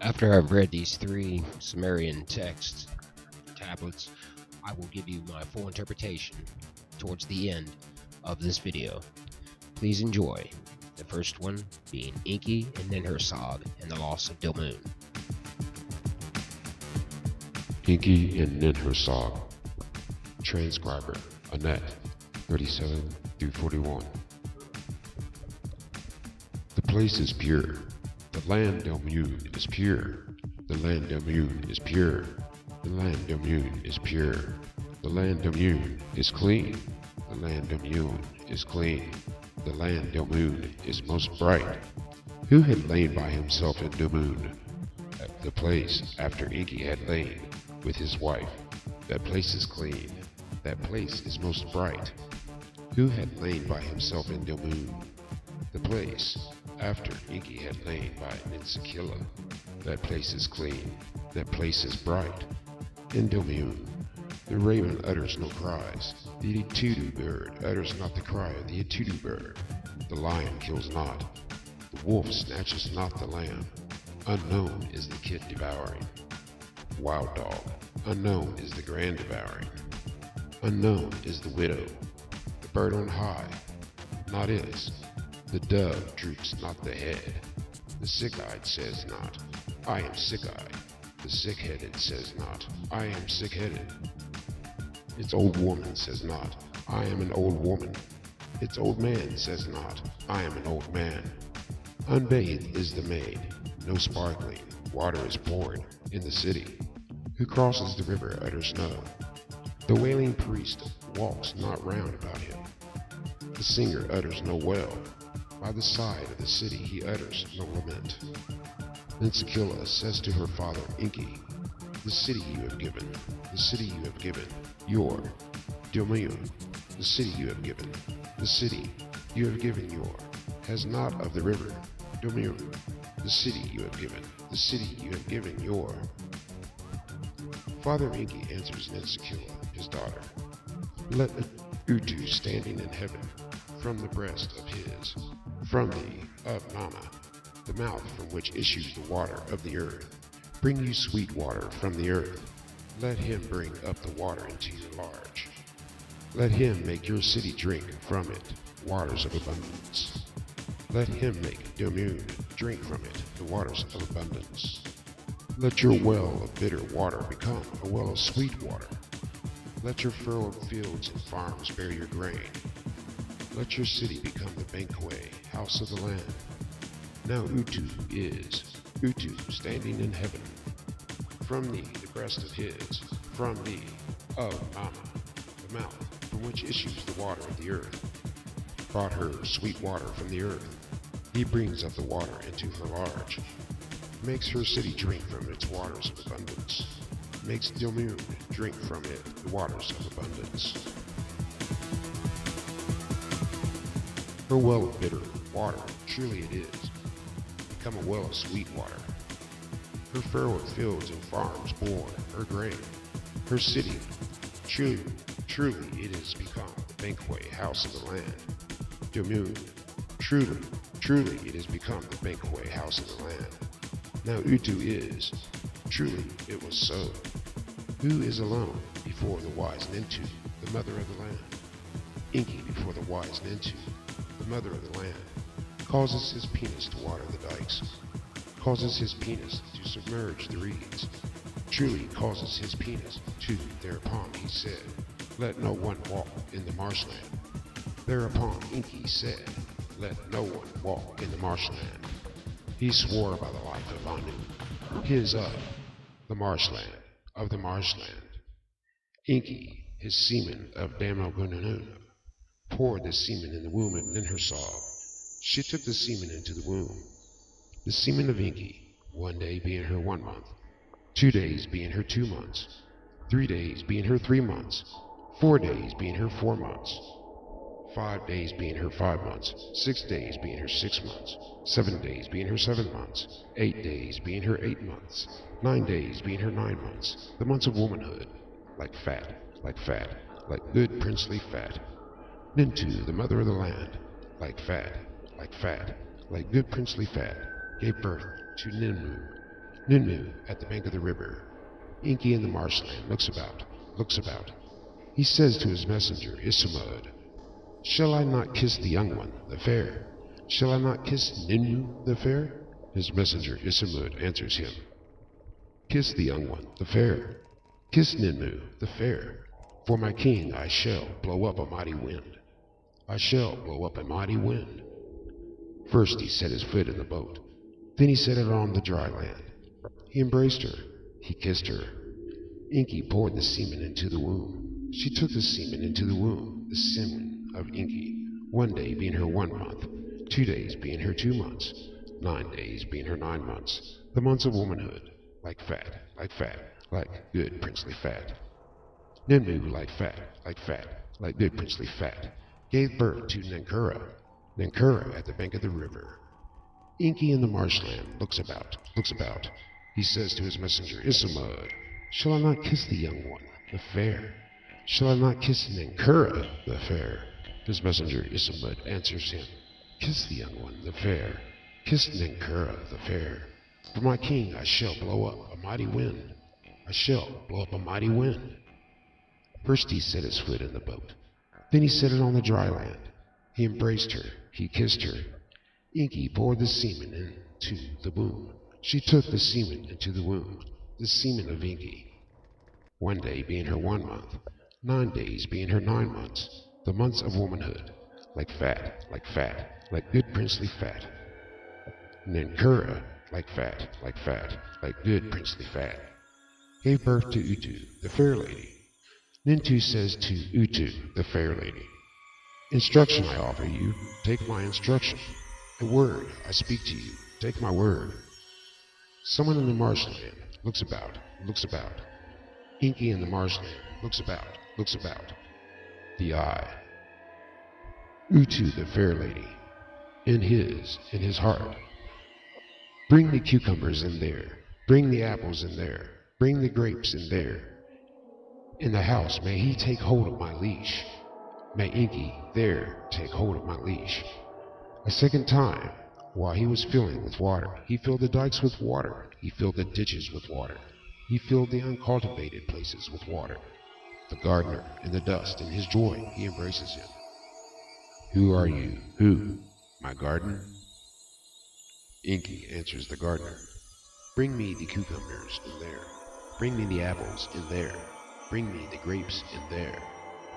After I've read these 3 Sumerian texts, tablets, I will give you my full interpretation towards the end of this video. Please enjoy. The first one being Enki and Inharsag and the loss of Dilmun. Enki and Inharsag. Transcriber Annette 37 through 41. The place is pure. The land Dilmun is pure. The land Dilmun is pure. The land Dilmun is pure. The land Dilmun is clean. The land Dilmun is clean. The land Dilmun is most bright. Who had lain by himself in Dilmun? The place after Enki had lain with his wife. That place is clean. That place is most bright. Who had lain by himself in Dilmun? The place after Enki had lain by Ninsakila. That place is clean. That place is bright. In Dilmun, the raven utters no cries. The Etudu bird utters not the cry of the Etudu bird. The lion kills not. The wolf snatches not the lamb. Unknown is the kid devouring. Wild dog. Unknown is the grand devouring. Unknown is the widow. The bird on high. Not is. The dove droops not the head. The sick-eyed says not, I am sick-eyed. The sick-headed says not, I am sick-headed. Its old woman says not, I am an old woman. Its old man says not, I am an old man. Unbathed is the maid, no sparkling water is poured in the city. Who crosses the river utters no. The wailing priest walks not round about him. The singer utters no wail. By the side of the city he utters no lament. Then Sakila says to her father Enki, the city you have given, the city you have given, your, Dilmun, the city you have given, the city you have given your, has not of the river, Dilmun, the city you have given, the city you have given your. Father Enki answers Ninsakila, his daughter, let Utu standing in heaven, from the breast of his, from the of Mama, the mouth from which issues the water of the earth, bring you sweet water from the earth. Let him bring up the water into your large. Let him make your city drink from it waters of abundance. Let him make Dilmun drink from it the waters of abundance. Let your well of bitter water become a well of sweet water. Let your furrowed fields and farms bear your grain. Let your city become the banquet house of the land. Now Utu is, Utu standing in heaven. From thee the breast of his, from thee of Mama, the mouth from which issues the water of the earth, brought her sweet water from the earth. He brings up the water into her large, makes her city drink from its waters of abundance, makes Dilmun drink from it the waters of abundance. Her well of bitter water, truly it is, become a well of sweet water. Her furrowed fields and farms bore her grain. Her city, truly it is become the banquet house of the land. Dilmun, truly it has become the banquet house of the land. Now Utu is, truly it was so. Who is alone before the wise Nintu, the mother of the land? Enki before the wise Nintu, the mother of the land, causes his penis to water the dikes, causes his penis to submerge the reeds, truly causes his penis to, thereupon he said, let no one walk in the marshland. Thereupon Enki said, let no one walk in the marshland. He swore by the life of Anu, his of the marshland, Enki, his semen of Damogunanuna, poured the semen in the womb of Ninharsag. She took the semen into the womb. The semen of Enki, 1 day being her 1 month, 2 days being her 2 months, 3 days being her 3 months, 4 days being her 4 months, 5 days being her 5 months, 6 days being her 6 months, 7 days being her 7 months, 8 days being her 8 months, 9 days being her 9 months, the months of womanhood, like like good princely fat. Nintu, the mother of the land, like fat, like good princely fat, gave birth to Ninmu. Ninmu at the bank of the river. Enki in the marshland looks about. He says to his messenger, Isamud, shall I not kiss the young one, the fair? Shall I not kiss Ninmu, the fair? His messenger, Isamud, answers him, kiss the young one, the fair. Kiss Ninmu, the fair. For my king I shall blow up a mighty wind. I shall blow up a mighty wind. First he set his foot in the boat. Then he set it on the dry land. He embraced her. He kissed her. Enki poured the semen into the womb. She took the semen into the womb, the semen of Enki, 1 day being her 1 month, 2 days being her 2 months, 9 days being her 9 months, the months of womanhood, like good princely fat. Ninmu, like good princely fat, gave birth to Nankura at the bank of the river. Enki in the marshland looks about. He says to his messenger, Isamud, shall I not kiss the young one, the fair? Shall I not kiss Nankura, the fair? His messenger, Isamud, answers him, kiss the young one, the fair. Kiss Nankura, the fair. For my king I shall blow up a mighty wind. I shall blow up a mighty wind. First he set his foot in the boat. Then he set it on the dry land. He embraced her. He kissed her. Enki poured the semen into the womb. She took the semen into the womb, the semen of Enki. 1 day being her 1 month, 9 days being her 9 months, the months of womanhood, like good princely fat. Nankura, like good princely fat, gave birth to Utu, the fair lady. Nintu says to Utu, the fair lady, instruction I offer you, take my instruction. A word I speak to you, take my word. Someone in the marshland looks about. Enki in the marshland looks about. The eye. Utu, the fair lady, in his heart. Bring the cucumbers in there, bring the apples in there, bring the grapes in there. In the house may he take hold of my leash. May Enki there take hold of my leash. A second time, while he was filling with water, he filled the dikes with water, he filled the ditches with water, he filled the uncultivated places with water. The gardener, in the dust, in his joy, he embraces him. Who are you? Who? My gardener? Enki answers the gardener. Bring me the cucumbers in there. Bring me the apples in there. Bring me the grapes in there.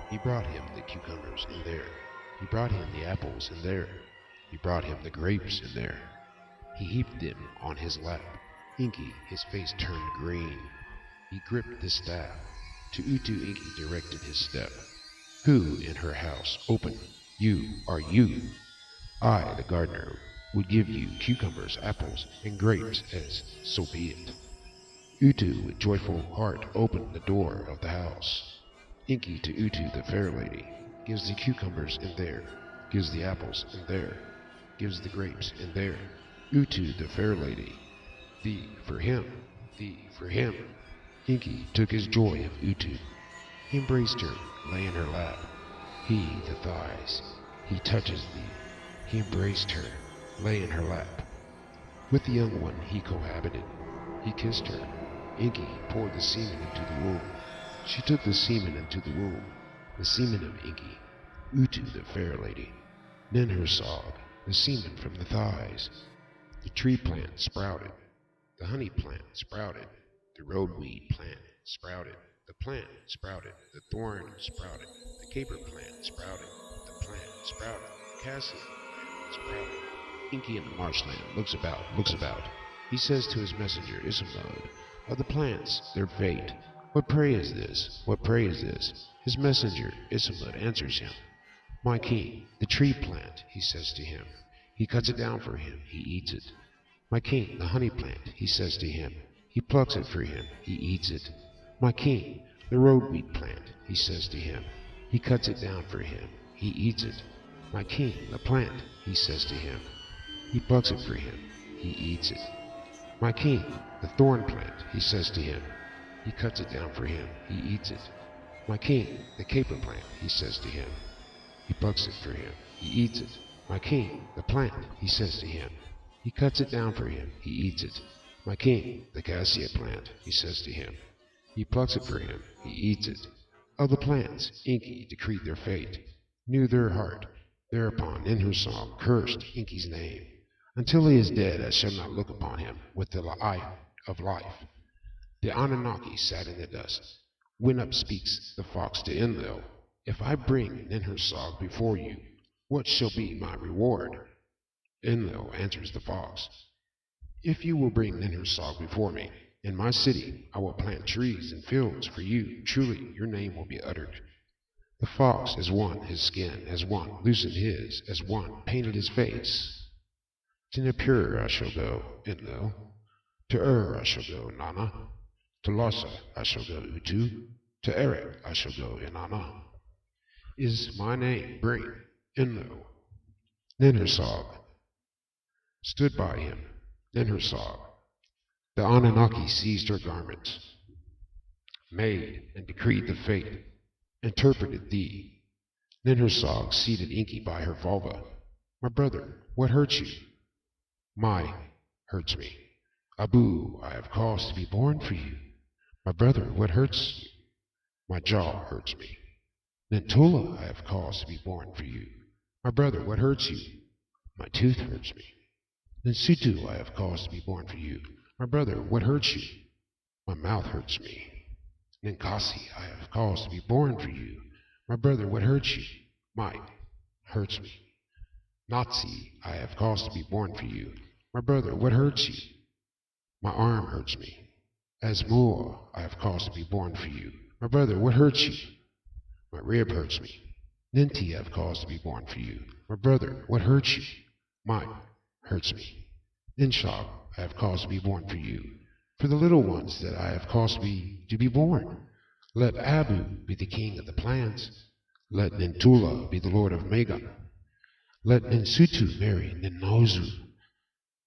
He brought him the cucumbers in there. He brought him the apples in there. He brought him the grapes in there. He heaped them on his lap. Enki, his face turned green. He gripped the staff. To Utu Enki directed his step. Who in her house open? You are you. I, the gardener, would give you cucumbers, apples, and grapes, as so be it. Utu, with joyful heart, opened the door of the house. Enki to Utu, the fair lady, gives the cucumbers in there, gives the apples in there, gives the grapes in there. Utu, the fair lady, thee for him, thee for him. Enki took his joy of Utu. He embraced her, lay in her lap. He, the thighs, he touches thee. He embraced her, lay in her lap. With the young one he cohabited. He kissed her. Enki poured the semen into the womb. She took the semen into the womb, the semen of Enki. Utu, the fair lady. Inharsag, the semen from the thighs. The tree plant sprouted. The honey plant sprouted. The roadweed plant sprouted. The plant sprouted. The thorn sprouted. The caper plant sprouted. The plant sprouted. The cassia plant sprouted. Enki in the marshland looks about. He says to his messenger, Isamud, of the plants, their fate. What prey is this? What prey is this? His messenger, Isamud, answers him. My king, the tree plant, he says to him. He cuts it down for him. He eats it. My king, the honey plant, he says to him. He plucks it for him. He eats it. My king, the roadweed plant, he says to him. He cuts it down for him. He eats it. My king, the plant, he says to him. He plucks it for him. He eats it. My king, the thorn plant, he says to him. He cuts it down for him. He eats it. My king, the caper plant, he says to him. He plucks it for him. He eats it. My king, the plant, he says to him. He cuts it down for him. He eats it. My king, the cassia plant, he says to him. He plucks it for him, he eats it. Of the plants, Enki decreed their fate, knew their heart. Thereupon Inharsag cursed Enki's name. Until he is dead, I shall not look upon him with the eye of life. The Anunnaki sat in the dust. When up speaks the fox to Enlil, if I bring Inharsag before you, what shall be my reward? Enlil answers the fox, if you will bring Inharsag before me, in my city I will plant trees and fields for you. Truly your name will be uttered. The fox has won his skin, has won, loosened his, has won, painted his face. To Nippur I shall go, Enlil. To I shall go, Nana. To Lhasa I shall go, Utu. To Erech I shall go, Inanna. Is my name bring, Enlil? Inharsag stood by him. Inharsag. The Anunnaki seized her garments, made and decreed the fate, interpreted thee. Inharsag seated Enki by her vulva. My brother, what hurts you? My hurts me. Abu, I have cause to be born for you. My brother, what hurts you? My jaw hurts me. Nintula, I have cause to be born for you. My brother, what hurts you? My tooth hurts me. Ninsutu, I have cause to be born for you. My brother, what hurts you? My mouth hurts me. Ninkasi, I have cause to be born for you. My brother, what hurts you? My hurts me. Nazi, I have cause to be born for you. My brother, what hurts you? My arm hurts me. Asmur, I have cause to be born for you. My brother, what hurts you? My rib hurts me. Ninti, I have cause to be born for you. My brother, what hurts you? Mine hurts me. Ninshag, I have cause to be born for you. For the little ones that I have caused to be born. Let Abu be the king of the plants. Let Nintula be the lord of Megan. Let Ninsutu marry Ninnozu.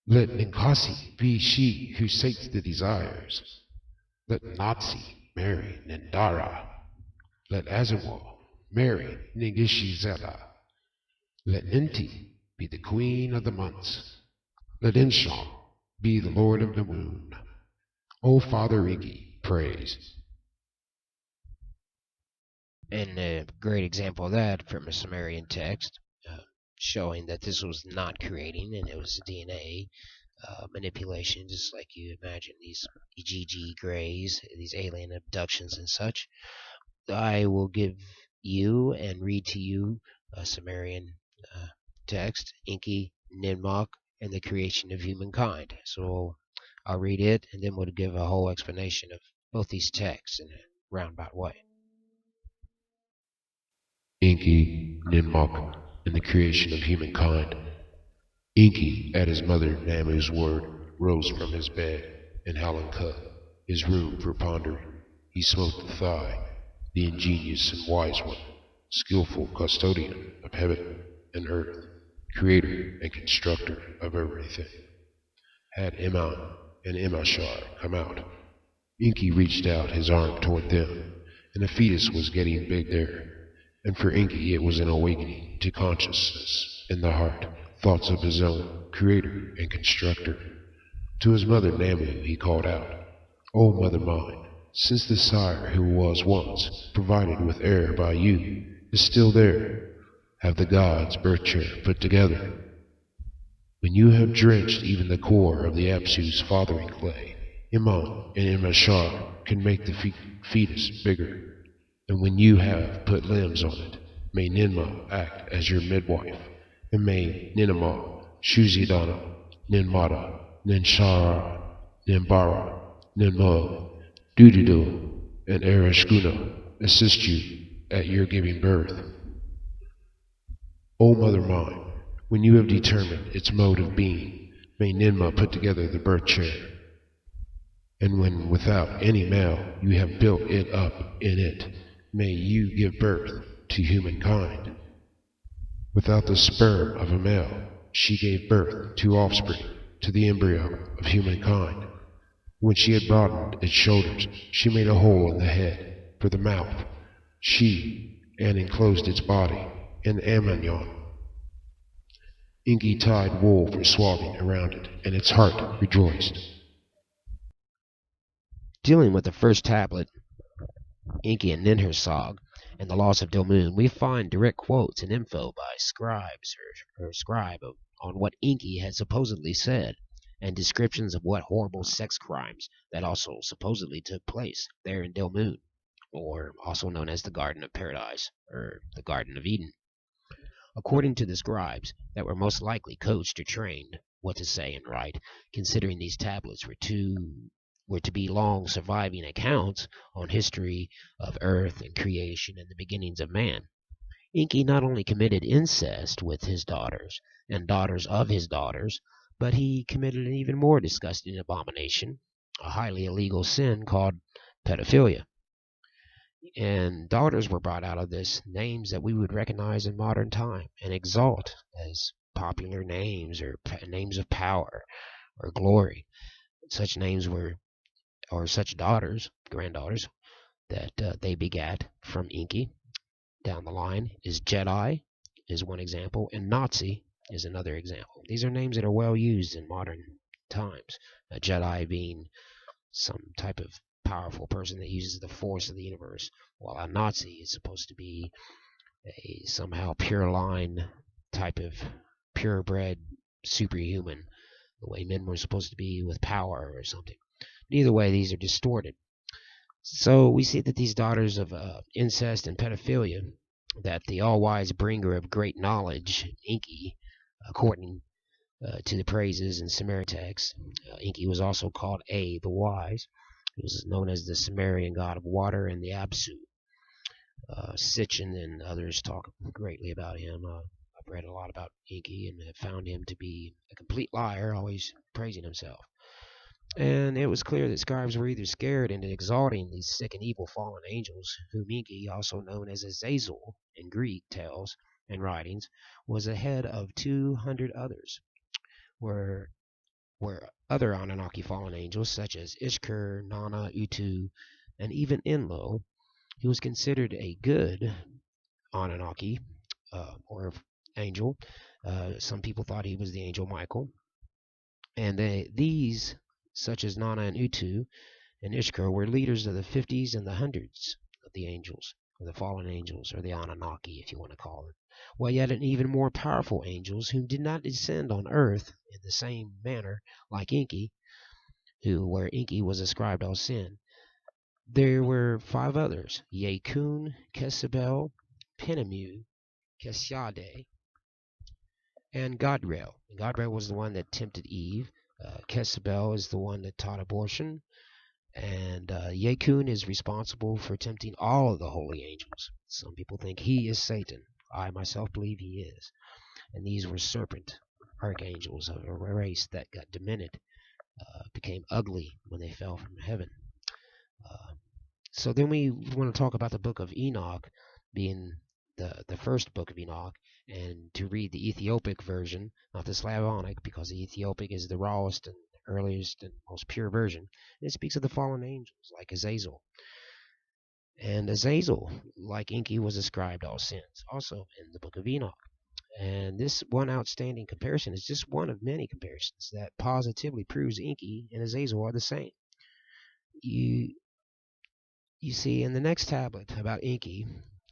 Let Ninkasi be she who sates the desires. Let Natsi marry Nindara. Let Azazel marry Ningishizela. Let Inti be the queen of the months. Let Insham be the lord of the moon. O Father Enki, praise. And a great example of that from a Sumerian text, showing that this was not creating, and it was DNA manipulation, just like you imagine these EGG Greys, these alien abductions and such. I will give you and read to you a Sumerian text, Enki, Ninmok, and the creation of humankind. So I'll read it, and then we'll give a whole explanation of both these texts in a roundabout way. Enki, Ninmok, and the creation of humankind. Enki, at his mother Namu's word, rose from his bed in Halanka, his room for pondering. He smote the thigh, the ingenious and wise one, skillful custodian of heaven and earth, creator and constructor of everything. Had Iman and Imashar come out, Enki reached out his arm toward them, and a fetus was getting big there. And for Enki it was an awakening to consciousness in the heart, thoughts of his own creator and constructor. To his mother Namu he called out, O mother mine, since the sire who was once provided with air by you is still there, have the gods' birth chair put together. When you have drenched even the core of the Apsu's fathering clay, Iman and Imashar can make the fetus bigger. And when you have put limbs on it, may Ninma act as your midwife, and may Ninama, Shuzidana, Ninmada, Ninshara, Ninbara, Ninmo, Dudidu, and Ereshkuna assist you at your giving birth. O mother mine, when you have determined its mode of being, may Ninma put together the birth chair. And when without any male you have built it up in it, may you give birth to humankind. Without the sperm of a male, she gave birth to offspring, to the embryo of humankind. When she had broadened its shoulders, she made a hole in the head for the mouth, and enclosed its body in Amanion. Enki tied wool for swathing around it, and its heart rejoiced. Dealing with the first tablet, Enki and Inharsag, and the loss of Dilmun, we find direct quotes and info by scribes or scribe on what Enki had supposedly said, and descriptions of what horrible sex crimes that also supposedly took place there in Dilmun, or also known as the Garden of Paradise, or the Garden of Eden. According to the scribes that were most likely coached or trained what to say and write, considering these tablets were to be long surviving accounts on history of earth and creation and the beginnings of man. Enki not only committed incest with his daughters and daughters of his daughters, but he committed an even more disgusting abomination, a highly illegal sin called pedophilia. And daughters were brought out of this, names that we would recognize in modern time and exalt as popular names or names of power or glory. Such names were, or such daughters, granddaughters, that they begat from Enki down the line is Jedi, is one example, and Nazi is another example. These are names that are well used in modern times. A Jedi being some type of powerful person that uses the force of the universe, while a Nazi is supposed to be a somehow pure line type of purebred superhuman, the way men were supposed to be with power or something. Either way, these are distorted. So we see that these daughters of incest and pedophilia, that the all-wise bringer of great knowledge, Enki, according to the praises in Sumerian texts, Enki was also called the wise. He was known as the Sumerian god of water and the Absu. Sitchin and others talk greatly about him. I've read a lot about Enki and have found him to be a complete liar, always praising himself. And it was clear that scribes were either scared into exalting these sick and evil fallen angels, whom Enki, also known as Azazel in Greek tales and writings, was ahead of 200 others, where other Anunnaki fallen angels such as Ishkur, Nana, Utu, and even Enlil, who was considered a good Anunnaki or angel. Some people thought he was the angel Michael. And these, such as Nana and Utu and Ishkur, were leaders of the 50s and the 100s of the angels, or the fallen angels, or the Anunnaki, if you want to call them. While yet an even more powerful angels who did not descend on earth in the same manner like Enki, where Enki was ascribed all sin. There were 5 others: Yekun, Kesabel, Penemu, Kesyade, and Gadrel. Gadrel was the one that tempted Eve. Kesabel is the one that taught abortion. And Yekun is responsible for tempting all of the holy angels. Some people think he is Satan. I myself believe he is. And these were serpent archangels of a race that got demented, became ugly when they fell from heaven. So then we want to talk about the book of Enoch, being the first book of Enoch, and to read the Ethiopic version, not the Slavonic, because the Ethiopic is the rawest and earliest and most pure version. And it speaks of the fallen angels like Azazel. And Azazel, like Enki, was ascribed all sins, also in the book of Enoch. And this one outstanding comparison is just one of many comparisons that positively proves Enki and Azazel are the same. You see, in the next tablet about Enki,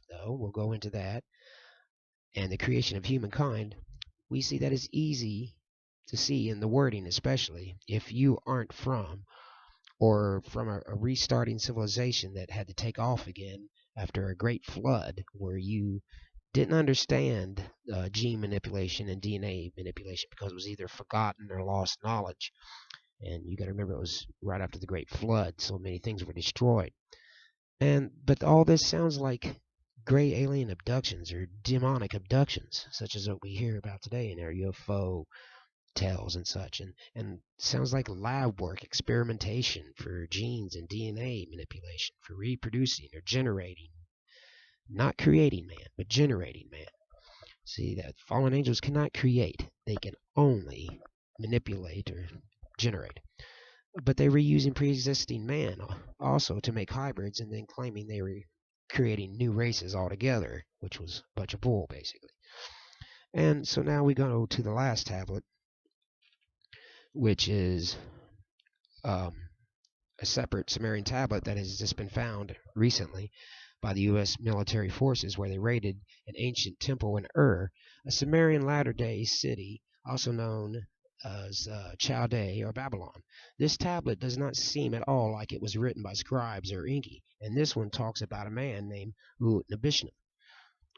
though, we'll go into that, and the creation of humankind, we see that it's easy to see in the wording, especially if you aren't from a restarting civilization that had to take off again after a great flood, where you didn't understand gene manipulation and DNA manipulation because it was either forgotten or lost knowledge. And you got to remember, it was right after the great flood, so many things were destroyed. But all this sounds like gray alien abductions or demonic abductions, such as what we hear about today in our UFO tales and such, and sounds like lab work, experimentation for genes and DNA manipulation for reproducing or generating, not creating man, but generating man. See, that fallen angels cannot create, they can only manipulate or generate. But they were using pre-existing man also to make hybrids, and then claiming they were creating new races altogether, which was a bunch of bull, basically. And so now we go to the last tablet, which is a separate Sumerian tablet that has just been found recently by the U.S. military forces, where they raided an ancient temple in Ur, a Sumerian latter-day city, also known as Chaldea or Babylon. This tablet does not seem at all like it was written by scribes or Enki, and this one talks about a man named Utnapishtim,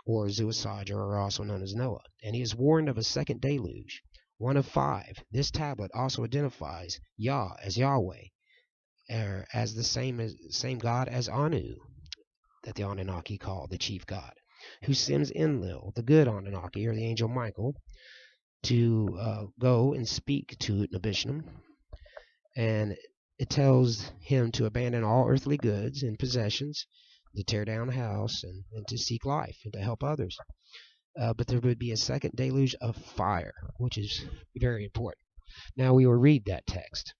or Suicide, or also known as Noah, and he is warned of a second deluge, one of 5. This tablet also identifies Yah as Yahweh, as the same God as Anu, that the Anunnaki call the chief god, who sends Enlil, the good Anunnaki, or the angel Michael, to go and speak to Utnapishtim, and it tells him to abandon all earthly goods and possessions, to tear down a house, and to seek life and to help others. But there would be a second deluge of fire, which is very important. Now we will read that text,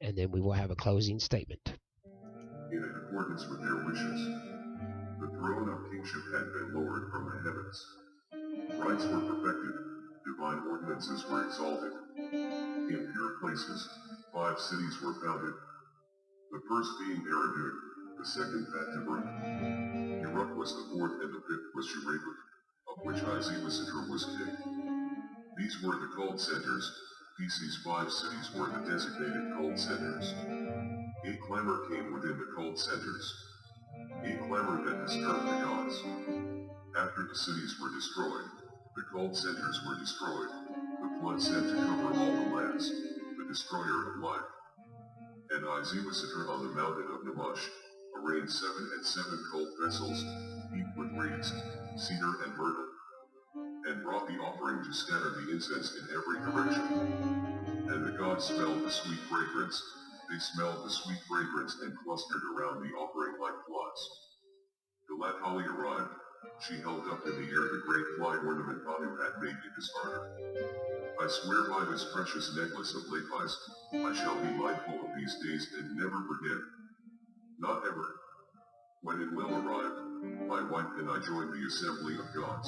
and then we will have a closing statement. In accordance with their wishes, the throne of kingship had been lowered from the heavens. Rights were perfected, divine ordinances were exalted. In pure places, 5 cities were founded. The first being Eridu, the second Batabrut. Uruk was the 4th, and the 5th was Shuraygut, of which Azazel was king. These were the cult centers. These 5 cities were the designated cult centers. A clamor came within the cult centers. A clamor that disturbed the gods. After the cities were destroyed, the cult centers were destroyed. The flood sent to cover all the lands, the destroyer of life. And Azazel on the mountain of Namash arranged 7 and 7 cult vessels, heaped with reeds, cedar and myrtle, and brought the offering to scatter the incense in every direction. And the gods smelled the sweet fragrance. They smelled the sweet fragrance and clustered around the offering like flies. The Lathali arrived. She held up in the air the great fly ornament Anu had made in his honor. I swear by this precious necklace of lapis, I shall be mindful of these days and never forget. Not ever. When Enlil arrived, my wife and I joined the assembly of gods.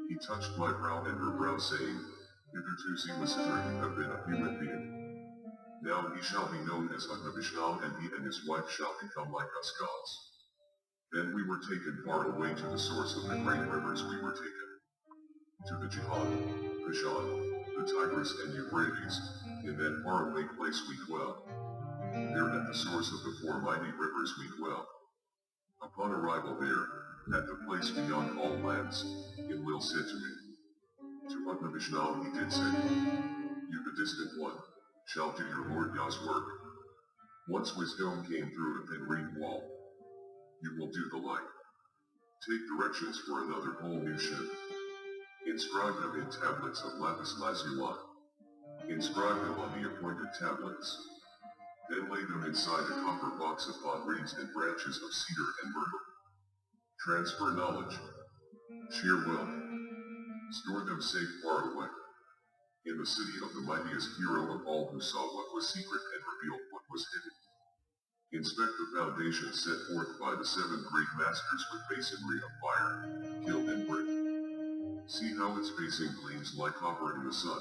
He touched my brow and her brow, saying, Hitherto Zeus have been a human being. Now he shall be known as Utnapishtim, and he and his wife shall become like us gods. Then we were taken far away to the source of the great rivers. We were taken to the Jihad, Pishon, the Tigris and Euphrates. In that faraway place we dwell. There at the source of the 4 mighty rivers we dwell. Upon arrival there, at the place beyond all lands, Enlil said to me, to Utnapishtim he did say, You the distant one, shall do your Lord Yah's work. Once wisdom came through a thin ring wall, you will do the like. Take directions for another whole new ship. Inscribe them in tablets of lapis lazuli. Inscribe them on the appointed tablets. Then lay them inside a copper box upon reeds and branches of cedar and myrtle. Transfer knowledge. Share wealth. Store them safe far away. In the city of the mightiest hero of all, who saw what was secret and revealed what was hidden. Inspect the foundation set forth by the 7 great masters with masonry of fire, gilt and brick. See how its facing gleams like copper in the sun.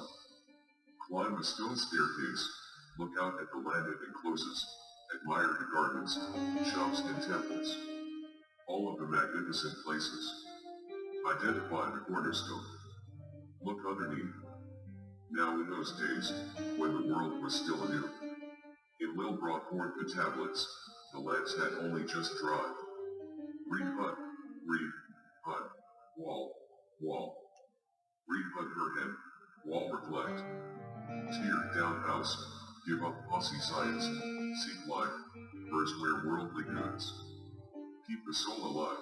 Climb the stone staircase, look out at the land it encloses, admire the gardens, shops and temples. All of the magnificent places. Identify the cornerstone. Look underneath. Now in those days, when the world was still anew, Enlil brought forth the tablets. The lamps had only just dried. Read hut, wall, wall. Read hut her hem, wall reflect. Tear down house, give up posse science, seek life, first wear worldly goods. Keep the soul alive.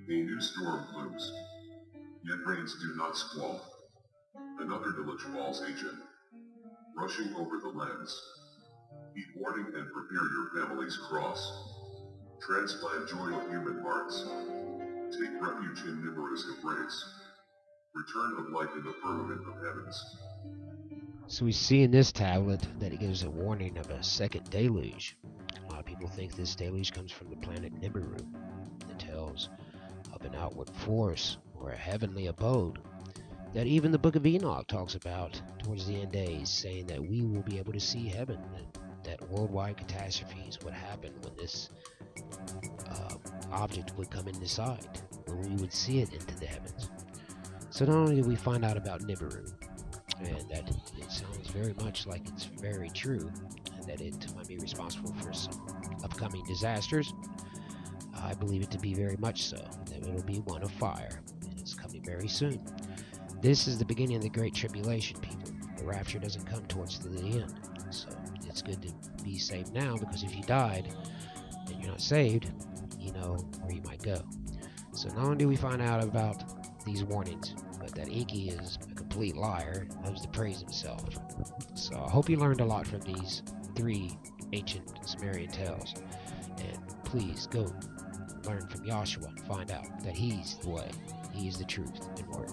A new storm blooms, yet rains do not squall. Another deluge falls agent, rushing over the lands. Heed warning and prepare your family's cross. Transplant joy of human hearts. Take refuge in numerous embrace. Return of light in the firmament of heavens. So we see in this tablet that it gives a warning of a second deluge. A lot of people think this deluge comes from the planet Nibiru. It tells of an outward force or a heavenly abode that even the book of Enoch talks about towards the end days, saying that we will be able to see heaven, that that worldwide catastrophes would happen when this object would come into sight, when we would see it into the heavens. So not only did we find out about Nibiru, and that it sounds very much like it's very true, and that it might be responsible for some upcoming disasters, I believe it to be very much so, that it'll be one of fire, and it's coming very soon. This is the beginning of the Great Tribulation, people. The rapture doesn't come towards the end, so it's good to be saved now, because if you died and you're not saved, you know where you might go. So not only do we find out about these warnings, but that Enki is a complete liar and loves to praise himself. So I hope you learned a lot from these 3 ancient Sumerian tales, and please go learn from Joshua and find out that he's the way, he is the truth and word.